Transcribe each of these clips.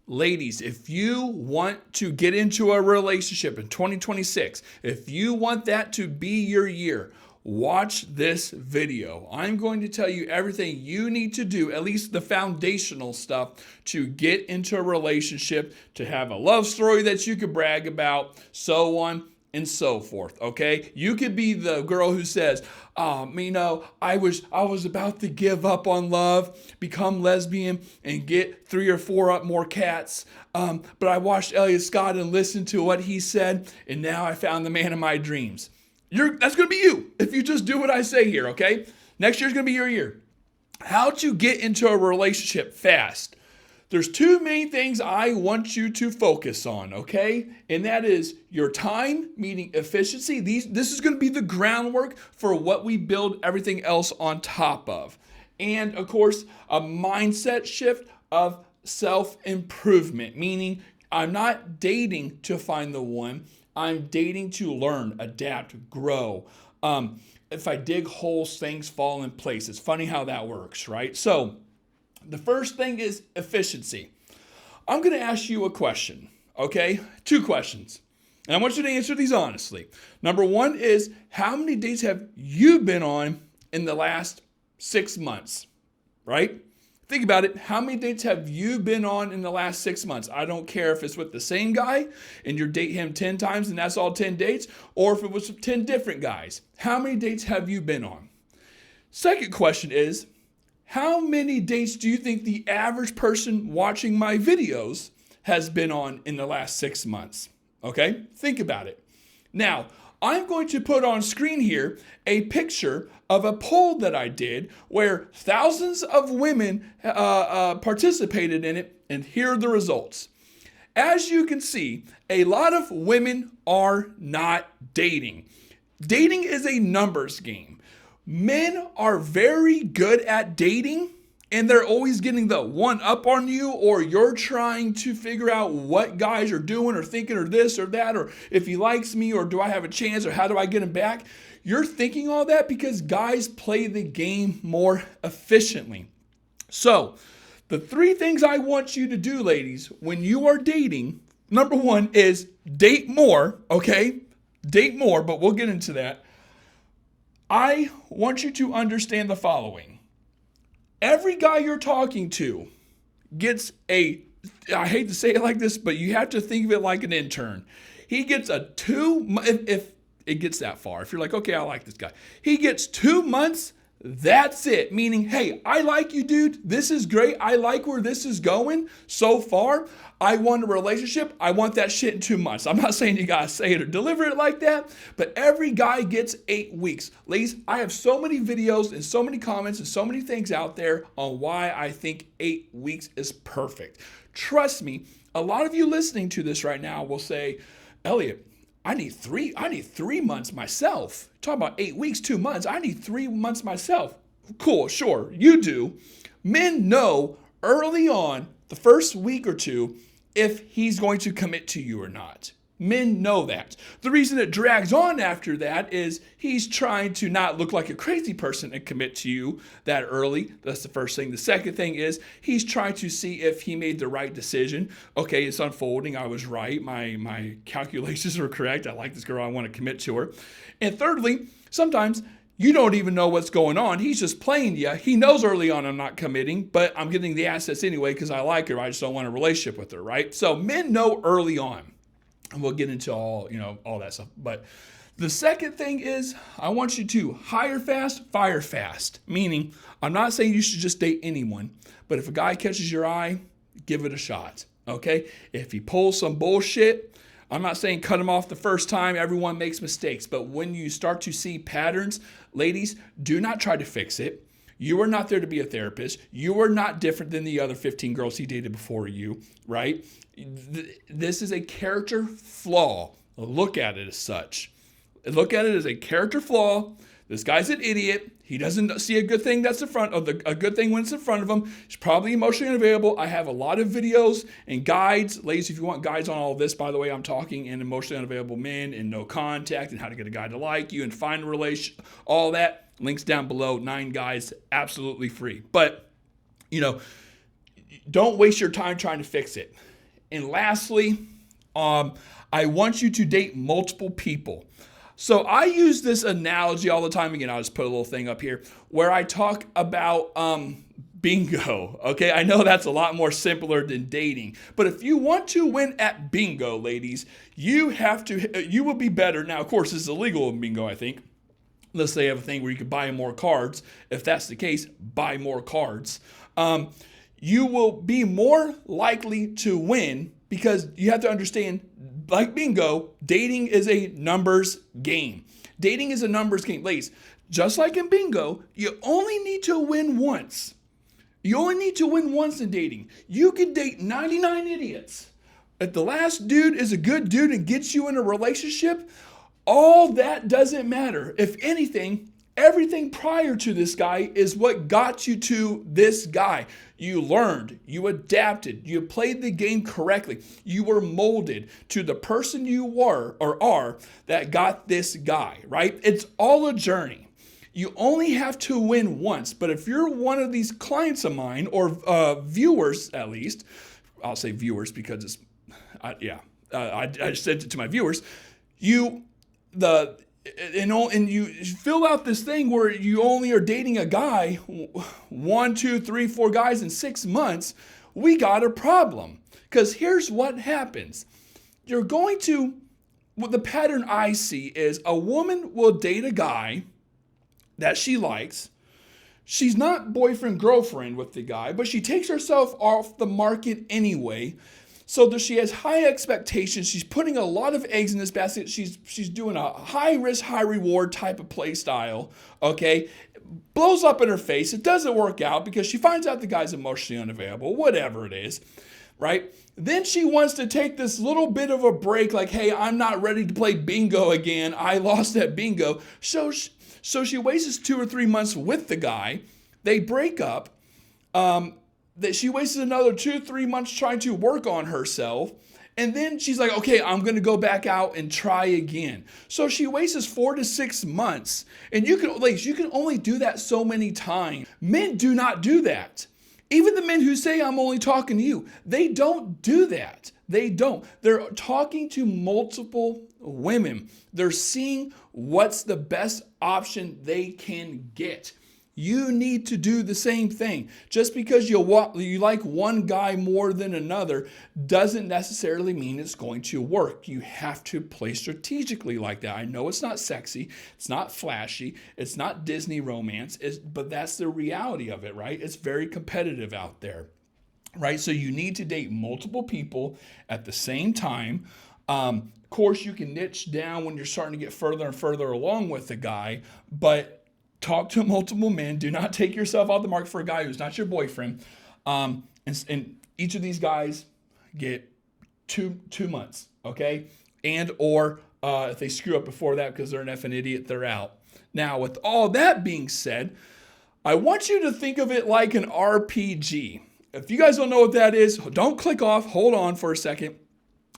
Ladies, if you want to get into a relationship in 2026, if you want that to be your year, watch this video. I'm going to tell you everything you need to do, at least the foundational stuff, to get into a relationship, to have a love story that you could brag about, so on and so forth. Okay, you could be the girl who says, I was about to give up on love, become lesbian, and get 3 or 4 more cats. But I watched Elliot Scott and listened to what he said, and now I found the man of my dreams. That's going to be you if you just do what I say here, okay? Next year's going to be your year. How to get into a relationship fast. There's 2 main things I want you to focus on, okay? And that is your time, meaning efficiency. This is going to be the groundwork for what we build everything else on top of. And, of course, a mindset shift of self-improvement, meaning I'm not dating to find the one. I'm dating to learn, adapt, grow. If I dig holes, things fall in place. It's funny how that works, right? So the first thing is efficiency. I'm going to ask you a question, okay? 2 questions. And I want you to answer these honestly. Number 1 is, how many dates have you been on in the last 6 months, right? Think about it. How many dates have you been on in the last 6 months? I don't care if it's with the same guy and you date him 10 times and that's all 10 dates, or if it was 10 different guys. How many dates have you been on? Second question is, how many dates do you think the average person watching my videos has been on in the last 6 months? Okay, think about it. Now, I'm going to put on screen here a picture of a poll that I did where thousands of women participated in it, and here are the results. As you can see, a lot of women are not dating. Dating is a numbers game. Men are very good at dating, and they're always getting the one up on you, or you're trying to figure out what guys are doing or thinking or this or that, or if he likes me, or do I have a chance, or how do I get him back? You're thinking all that because guys play the game more efficiently. So the 3 things I want you to do, ladies, when you are dating, number 1 is date more, okay? Date more, but we'll get into that. I want you to understand the following. Every guy you're talking to gets I hate to say it like this, but you have to think of it like an intern. He gets if it gets that far, if you're like, okay, I like this guy. He gets 2 months, that's it. Meaning, hey, I like you, dude. This is great. I like where this is going so far. I want a relationship. I want that shit in 2 months. I'm not saying you gotta say it or deliver it like that, but every guy gets 8 weeks. Ladies, I have so many videos and so many comments and so many things out there on why I think 8 weeks is perfect. Trust me, a lot of you listening to this right now will say, Elliot, I need 3 months myself. Talk about 8 weeks, 2 months. I need 3 months myself. Cool, sure, you do. Men know early on, the first week or 2, if he's going to commit to you or not. Men know that. The reason it drags on after that is he's trying to not look like a crazy person and commit to you that early. That's the first thing. The second thing is he's trying to see if he made the right decision. Okay, it's unfolding. I was right. My calculations were correct. I like this girl. I want to commit to her. And thirdly, sometimes you don't even know what's going on. He's just playing you. He knows early on I'm not committing, but I'm getting the assets anyway because I like her. I just don't want a relationship with her, right? So men know early on. And we'll get into all that stuff. But the second thing is I want you to hire fast, fire fast. Meaning, I'm not saying you should just date anyone, but if a guy catches your eye, give it a shot, okay? If he pulls some bullshit, I'm not saying cut him off the first time. Everyone makes mistakes. But when you start to see patterns, ladies, do not try to fix it. You are not there to be a therapist. You are not different than the other 15 girls he dated before you, right? This is a character flaw. Look at it as such. Look at it as a character flaw. This guy's an idiot. He doesn't see a good thing that's in front of a good thing when it's in front of him. He's probably emotionally unavailable. I have a lot of videos and guides. Ladies, if you want guides on all of this, by the way, I'm talking in emotionally unavailable men and no contact and how to get a guy to like you and find a relation, all that. Links down below, 9 guides, absolutely free. But, don't waste your time trying to fix it. And lastly, I want you to date multiple people. So I use this analogy all the time. Again, I'll just put a little thing up here where I talk about bingo. Okay, I know that's a lot more simpler than dating, but if you want to win at bingo, ladies, you will be better. Now, of course, this is illegal in bingo, I think, unless they have a thing where you can buy more cards. If that's the case, buy more cards. You will be more likely to win because you have to understand, like bingo, dating is a numbers game. Dating is a numbers game. Ladies, just like in bingo, you only need to win once. You only need to win once in dating. You can date 99 idiots. If the last dude is a good dude and gets you in a relationship, all that doesn't matter. If anything, everything prior to this guy is what got you to this guy. You learned, you adapted, you played the game correctly. You were molded to the person you were or are that got this guy, right? It's all a journey. You only have to win once. But if you're one of these clients of mine or viewers, at least, I'll say viewers because it's, I said it to my viewers, and you fill out this thing where you only are dating a guy 1, 2, 3, 4 guys in 6 months, we got a problem. Because here's what happens. The pattern I see is a woman will date a guy that she likes. She's not boyfriend, girlfriend with the guy, but she takes herself off the market anyway. So that she has high expectations. She's putting a lot of eggs in this basket. She's doing a high risk, high reward type of play style. Okay. Blows up in her face. It doesn't work out because she finds out the guy's emotionally unavailable, whatever it is. Right. Then she wants to take this little bit of a break. Like, hey, I'm not ready to play bingo again. I lost at bingo. So she wastes 2 or 3 months with the guy. They break up. That she wasted another 2 or 3 months trying to work on herself. And then she's like, okay, I'm going to go back out and try again. So she wastes 4 to 6 months. And you can only do that so many times. Men do not do that. Even the men who say, I'm only talking to you, they don't do that. They don't. They're talking to multiple women. They're seeing what's the best option they can get. You need to do the same thing. Just because you like one guy more than another doesn't necessarily mean it's going to work. You have to play strategically like that. I know it's not sexy, it's not flashy, it's not Disney romance, but that's the reality of it, right? It's very competitive out there, right? So you need to date multiple people at the same time. Of course, you can niche down when you're starting to get further and further along with the guy, but talk to multiple men. Do not take yourself off the market for a guy who's not your boyfriend. And each of these guys get two months, okay? And or if they screw up before that because they're an effing idiot, they're out. Now, with all that being said, I want you to think of it like an RPG. If you guys don't know what that is, don't click off. Hold on for a second.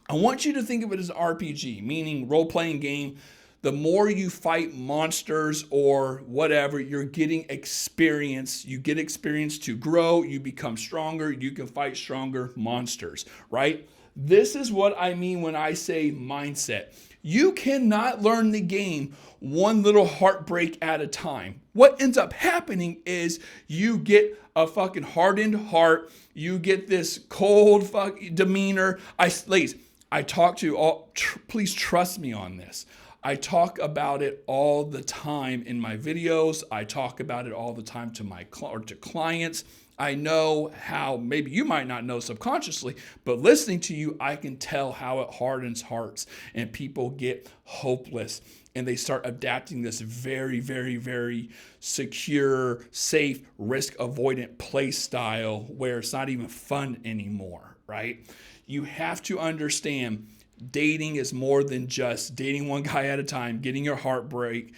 I want you to think of it as an RPG, meaning role-playing game. The more you fight monsters or whatever, you're getting experience. You get experience to grow. You become stronger. You can fight stronger monsters, right? This is what I mean when I say mindset. You cannot learn the game one little heartbreak at a time. What ends up happening is you get a fucking hardened heart. You get this cold demeanor. Ladies, I talk to you all. Please trust me on this. I talk about it all the time in my videos. I talk about it all the time to clients. I know how, maybe you might not know subconsciously, but listening to you, I can tell how it hardens hearts and people get hopeless and they start adapting this very, very, very secure, safe, risk avoidant play style where it's not even fun anymore, right? You have to understand dating is more than just dating one guy at a time, getting your heart break,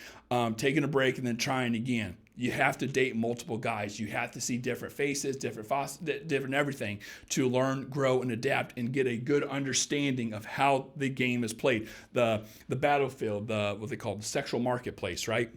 taking a break, and then trying again. You have to date multiple guys. You have to see different faces, different everything to learn, grow, and adapt and get a good understanding of how the game is played. The battlefield, what they call the sexual marketplace, right?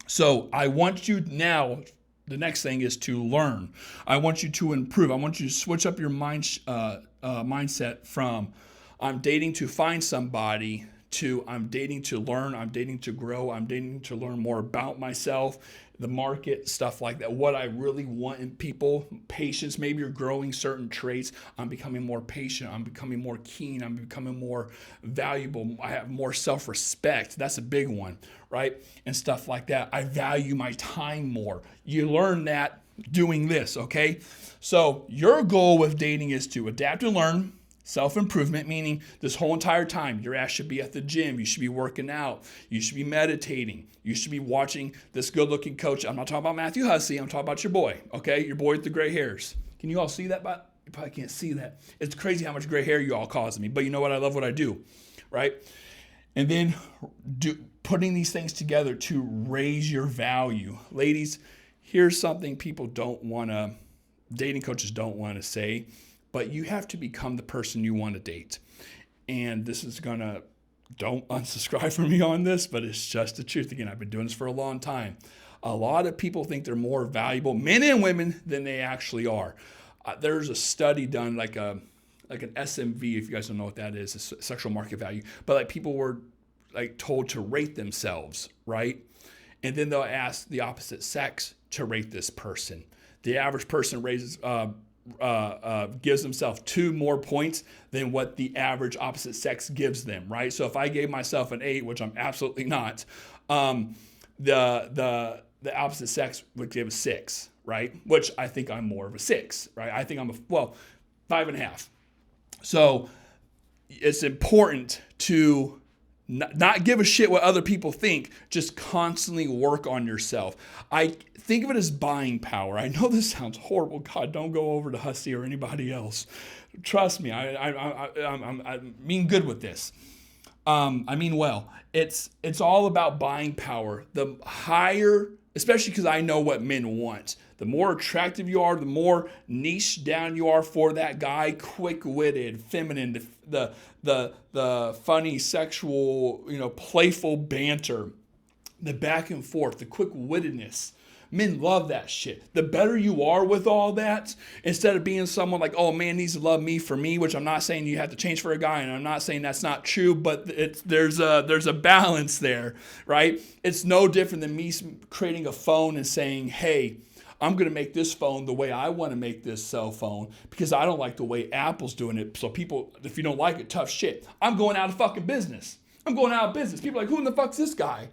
So I want you now, The next thing is to learn. I want you to improve. I want you to switch up your mindset from I'm dating to find somebody to I'm dating to learn, I'm dating to grow, I'm dating to learn more about myself, the market, stuff like that. What I really want in people, patience. Maybe you're growing certain traits. I'm becoming more patient. I'm becoming more keen. I'm becoming more valuable. I have more self-respect. That's a big one, right? And stuff like that. I value my time more. You learn that doing this, okay? So your goal with dating is to adapt and learn. Self-improvement, meaning this whole entire time, your ass should be at the gym. You should be working out. You should be meditating. You should be watching this good-looking coach. I'm not talking about Matthew Hussey. I'm talking about your boy, okay? Your boy with the gray hairs. Can you all see that? But you probably can't see that. It's crazy how much gray hair you all cause me. But you know what? I love what I do, right? And then putting these things together to raise your value. Ladies, here's something dating coaches don't want to say. But you have to become the person you want to date. And this is don't unsubscribe from me on this, but it's just the truth. Again, I've been doing this for a long time. A lot of people think they're more valuable, men and women, than they actually are. There's a study done like an SMV, if you guys don't know what that is, it's sexual market value. But like people were like told to rate themselves, right? And then they'll ask the opposite sex to rate this person. The average person gives themselves 2 more points than what the average opposite sex gives them, right? So if I gave myself an 8, which I'm absolutely not, the opposite sex would give a 6, right? Which I think I'm more of a 6, right? I think I'm 5.5. So it's important to not give a shit what other people think, just constantly work on yourself. I think of it as buying power. I know this sounds horrible. God, don't go over to Hussey or anybody else. Trust me, I mean good with this. I mean well. It's all about buying power. The higher, especially because I know what men want. The more attractive you are, the more niche down you are for that guy, quick-witted, feminine, the funny, sexual, playful banter, the back and forth, the quick-wittedness. Men love that shit. The better you are with all that, instead of being someone like, oh, man needs to love me for me, which I'm not saying you have to change for a guy, and I'm not saying that's not true, but there's a balance there, right? It's no different than me creating a phone and saying, hey, I'm going to make this phone the way I want to make this cell phone because I don't like the way Apple's doing it. So people, if you don't like it, tough shit. I'm going out of fucking business. I'm going out of business. People are like, who in the fuck's this guy?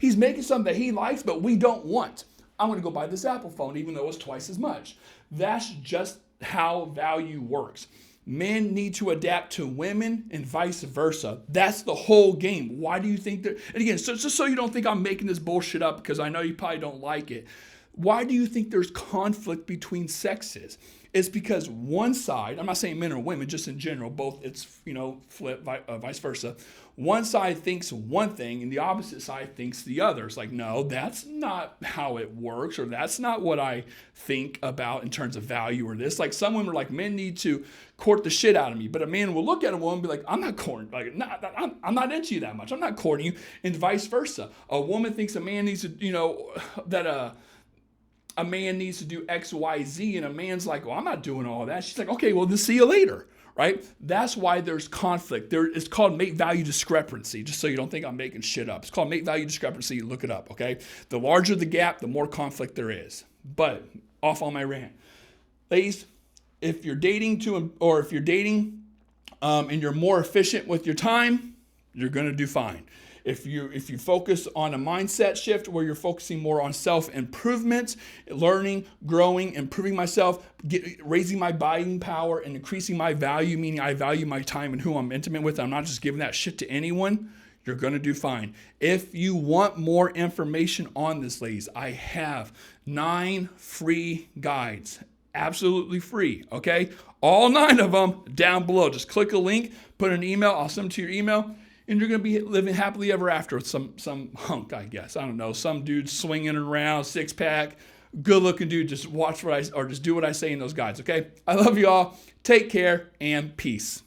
He's making something that he likes, but we don't want. I'm going to go buy this Apple phone, even though it's twice as much. That's just how value works. Men need to adapt to women and vice versa. That's the whole game. Why do you think that? And again, so just so you don't think I'm making this bullshit up because I know you probably don't like it. Why do you think there's conflict between sexes? It's because one side, I'm not saying men or women, just in general, both it's, flip, vice versa. One side thinks one thing and the opposite side thinks the other. It's like, no, that's not how it works, or that's not what I think about in terms of value or this. Like some women are like, men need to court the shit out of me. But a man will look at a woman and be like, I'm not courting, I'm not into you that much. I'm not courting you, and vice versa. A woman thinks a man needs to, a man needs to do X, Y, Z, and a man's like, well, I'm not doing all that. She's like, okay, well, then see you later, right? That's why there's conflict. It's called mate value discrepancy, just so you don't think I'm making shit up. It's called mate value discrepancy. Look it up, okay? The larger the gap, the more conflict there is. But off on my rant. Ladies, if you're dating and you're more efficient with your time, you're going to do fine. If you focus on a mindset shift where you're focusing more on self-improvement, learning, growing, improving myself, raising my buying power, and increasing my value, meaning I value my time and who I'm intimate with, I'm not just giving that shit to anyone, you're going to do fine. If you want more information on this, ladies, I have 9 free guides. Absolutely free, okay? All 9 of them down below. Just click a link, put an email, I'll send them to your email, and you're going to be living happily ever after with some hunk, I guess. I don't know, some dude swinging around, 6-pack, good-looking dude. Just watch just do what I say in those guides, okay? I love you all. Take care, and peace.